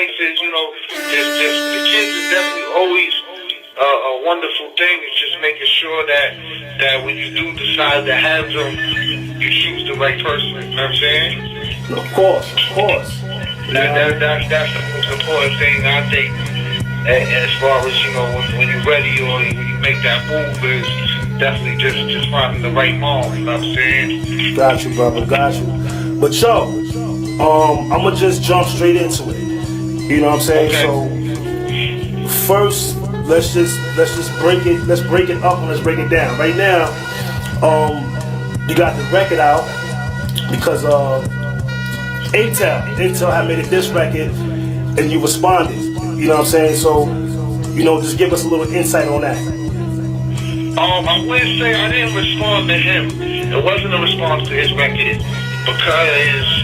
advice is, just the kids is definitely always a wonderful thing. It's just making sure that when you do decide to have them, you choose the right person. You know what I'm saying? Of course. That's the most important thing, I think, as far as, when you're ready or when you make that move, is definitely just finding the right mom, you know what I'm saying? Got you, brother, got you. But yo, I'm gonna just jump straight into it. You know what I'm saying? Okay. So first, let's just break it up and let's break it down. Right now, you got the record out because Intel had made this record and you responded. You know what I'm saying? So, just give us a little insight on that. I wouldn't say I didn't respond to him. It wasn't a response to his record because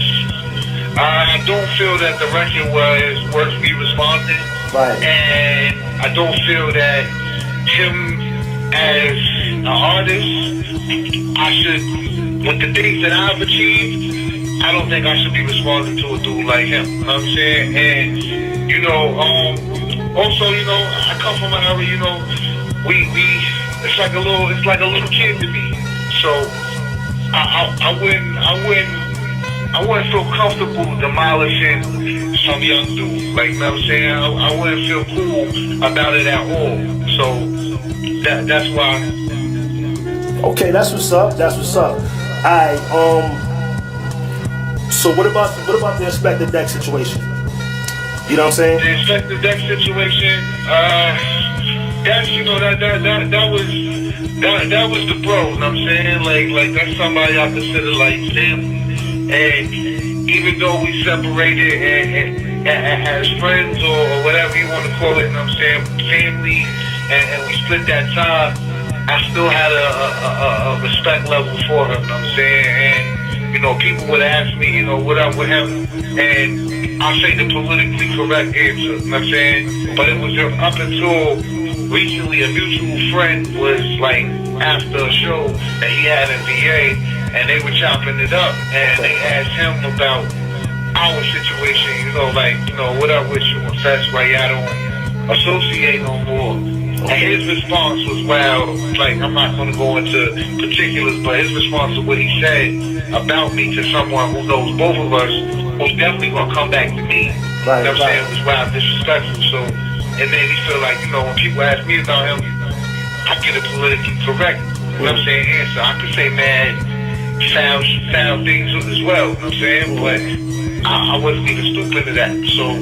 I don't feel that the record was worth me responding. Right. And I don't feel that him as an artist, I should, with the things that I've achieved, I don't think I should be responding to a dude like him. You know what I'm saying? And, also, I come from an area, it's like a little kid to me. So I wouldn't feel comfortable demolishing some young dude. Like, you know what I'm saying? I wouldn't feel cool about it at all. So that's why. Okay, that's what's up. Alright, so what about the Inspector Deck situation? You know what I'm saying? The Inspector Deck situation, that's that was the bro, you know what I'm saying? Like that's somebody I consider like family. And even though we separated and as friends or whatever you want to call it, you know what I'm saying, family, and we split that time, I still had a respect level for him, you know what I'm saying? And people would ask me, what up with him, and I'll say the politically correct answer, you know what I'm saying? But it was up until recently, a mutual friend was like after a show that he had in VA, and they were chopping it up, and they asked him about our situation, what up with you and Fes, why y'all don't associate no more? And his response was, well, like, I'm not going to go into particulars, but his response to what he said about me to someone who knows both of us was definitely going to come back to me. Right, you know what I'm saying? It was wild disrespectful. So, and then he feel like, when people ask me about him, I get a politically correct, you know what I'm saying, answer. I could say mad, foul things as well, you know what I'm saying? But I wasn't even stupid to that. So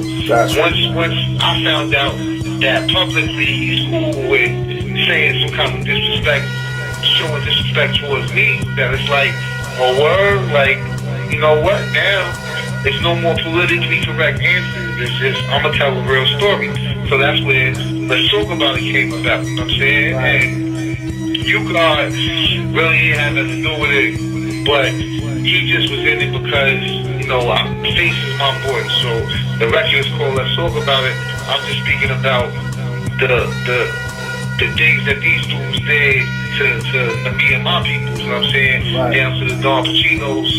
once I found out that publicly he's cool with saying some kind of disrespect, showing disrespect towards me, that it's like, oh word, like, you know what, now it's no more politically correct answers. It's just, I'm gonna tell a real story. So that's where Let's Talk About It came about, you know what I'm saying? Right. And you guys really ain't had nothing to do with it, but he just was in it because, Face is my boy. So the record is called Let's Talk About It. I'm just speaking about the things that these dudes did to me and my people, you know what I'm saying? Right. Down to the Don Pacinos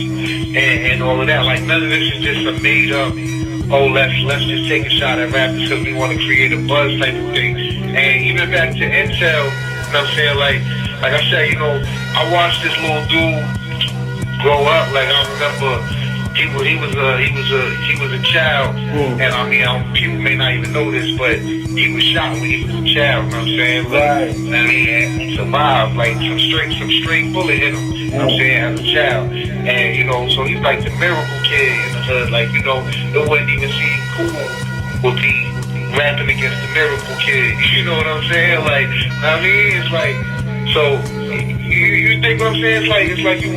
and all of that. Like, none of this is just a made up, let's just take a shot at rap because we want to create a buzz type of thing. And even back to Intel, you know what I'm saying? Like I said, I watched this little dude grow up. Like, I remember he was a child, and people may not even know this, but he was shot when he was a child. You know what I'm saying? Right. And he survived. Like, some straight bullet hit him. You know what I'm saying? As a child, and so he's like the miracle kid in the hood. Like, it wouldn't even seem cool with me rapping against the miracle kid. You know what I'm saying? Like, it's like, so you think what I'm saying? It's like you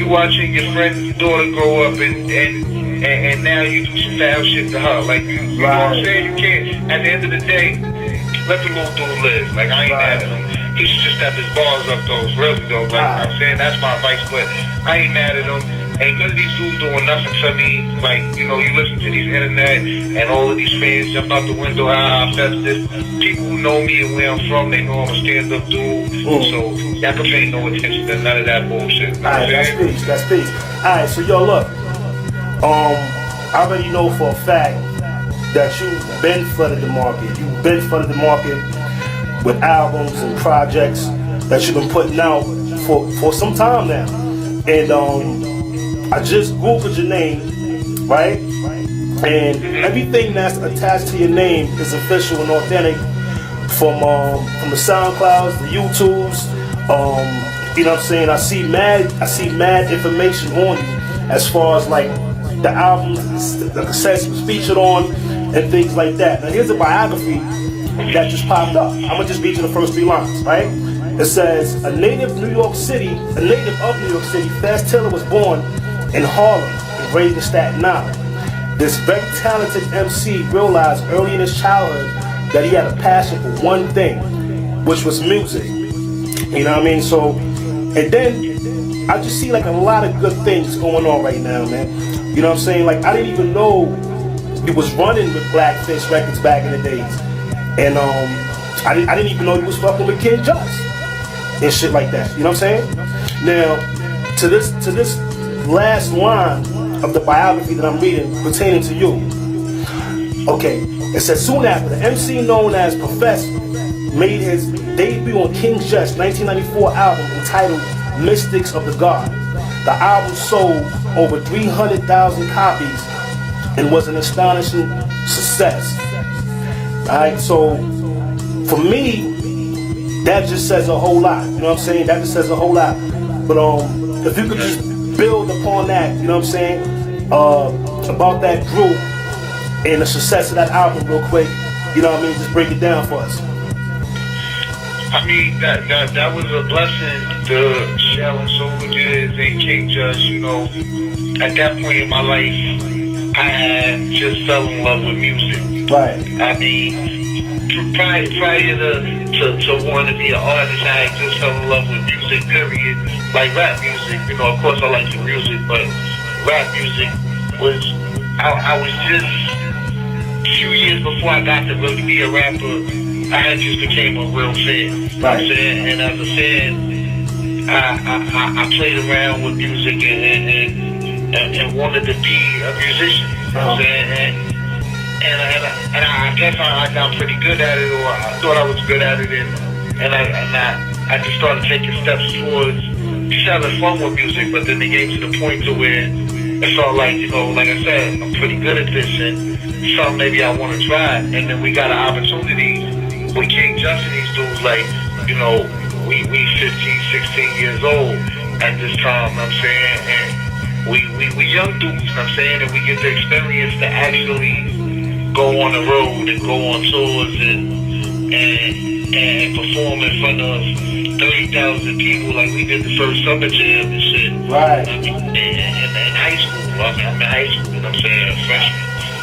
watching your friend's daughter grow up and now you do some foul shit to her. Like, you know what I'm saying? You can't, at the end of the day, let the little dude live. Like, I ain't mad at him. He should just have his bars up though, really though. Like, I'm saying, that's my advice, but I ain't mad at him. Ain't none of these dudes doing nothing to me. Like, you listen to these internet and all of these fans jump out the window, this. People who know me and where I'm from, they know I'm a stand-up dude. So y'all can pay no attention to none of that bullshit. Alright, that's peace. Alright, so yo, look. I already know for a fact that you've been flooded the market. You've been flooded the market with albums and projects that you've been putting out for some time now. And I just Googled your name, right? And everything that's attached to your name is official and authentic, from the SoundClouds, the YouTubes. You know what I'm saying? I see mad information on you as far as like the albums, the cassettes was featured on, and things like that. Now here's a biography that just popped up. I'm gonna just read you the first 3 lines, right? It says, a native of New York City, Fes Taylor was born in Harlem and raised in Staten Island. This very talented MC realized early in his childhood that he had a passion for one thing, which was music. You know what I mean? So, and then I just see like a lot of good things going on right now, man. You know what I'm saying? Like, I didn't even know you was running with Blackfist Records back in the days. And I didn't even know you was fucking with King Just and shit like that. You know what I'm saying? Now, to this last line of the biography that I'm reading pertaining to you. Okay, it says, soon after, the MC known as Profes made his debut on King Just 1994 album entitled Mystics of the God. The album sold over 300,000 copies and was an astonishing success. Alright, so for me, that just says a whole lot. You know what I'm saying? That just says a whole lot. But if you could just build upon that, you know what I'm saying? About that group and the success of that album real quick, you know what I mean? Just break it down for us. I mean, that was a blessing. The Shaolin Soldiers and King Just, you know, at that point in my life, I had just fell in love with music. Right. I mean, prior to wanting to be an artist, I had just fell in love with music, period. Like rap music, you know, of course I like the music, but rap music was, I was just, a few years before I got to really be a rapper, I had just became a real fan. You know what I'm saying? And as a fan, I played around with music and wanted to be a musician. You know what I'm saying? And I guess I got pretty good at it, or I thought I was good at it, and I just started taking steps towards just having fun with music. But then they came to the point to where it felt like, you know, like I said, I'm pretty good at this, and something maybe I want to try. And then we got an opportunity. We King Just and these dudes, like, you know, we 15, 16 years old at this time, you know what I'm saying? And we young dudes, you know what I'm saying? And we get the experience to actually go on the road and go on tours and perform in front of 30,000 people. Like, we did the first summer jam and shit. Right. In high school. I'm in high school, you know what I'm saying? A freshman.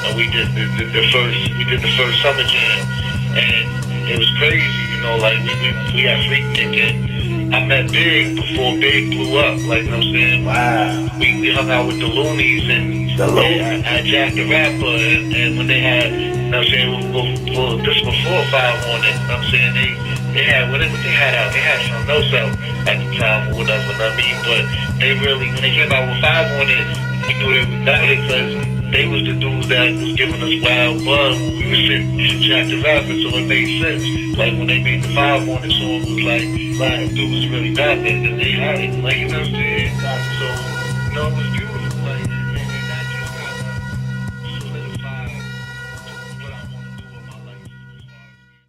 And we did the first summer jam. And it was crazy, you know, like we had free ticket. I met Big before Big blew up, like, you know what I'm saying? Wow. We hung out with the Loonies and I Jack the Rapper, and when they had, you know what I'm saying, this before 5 on it, you know what I'm saying? They had, what they had out, they had something else out at the time or whatever, you know what I mean? But they really, when they came out with 5 on it, we knew they was that because they was the dudes that was giving us wild buzz when we were sitting Jack the Rapper, so it made sense. Like when they made the 5 on it, so it was like dudes really bad, and they had it, like, you know what I'm saying? So, you know, it was beautiful.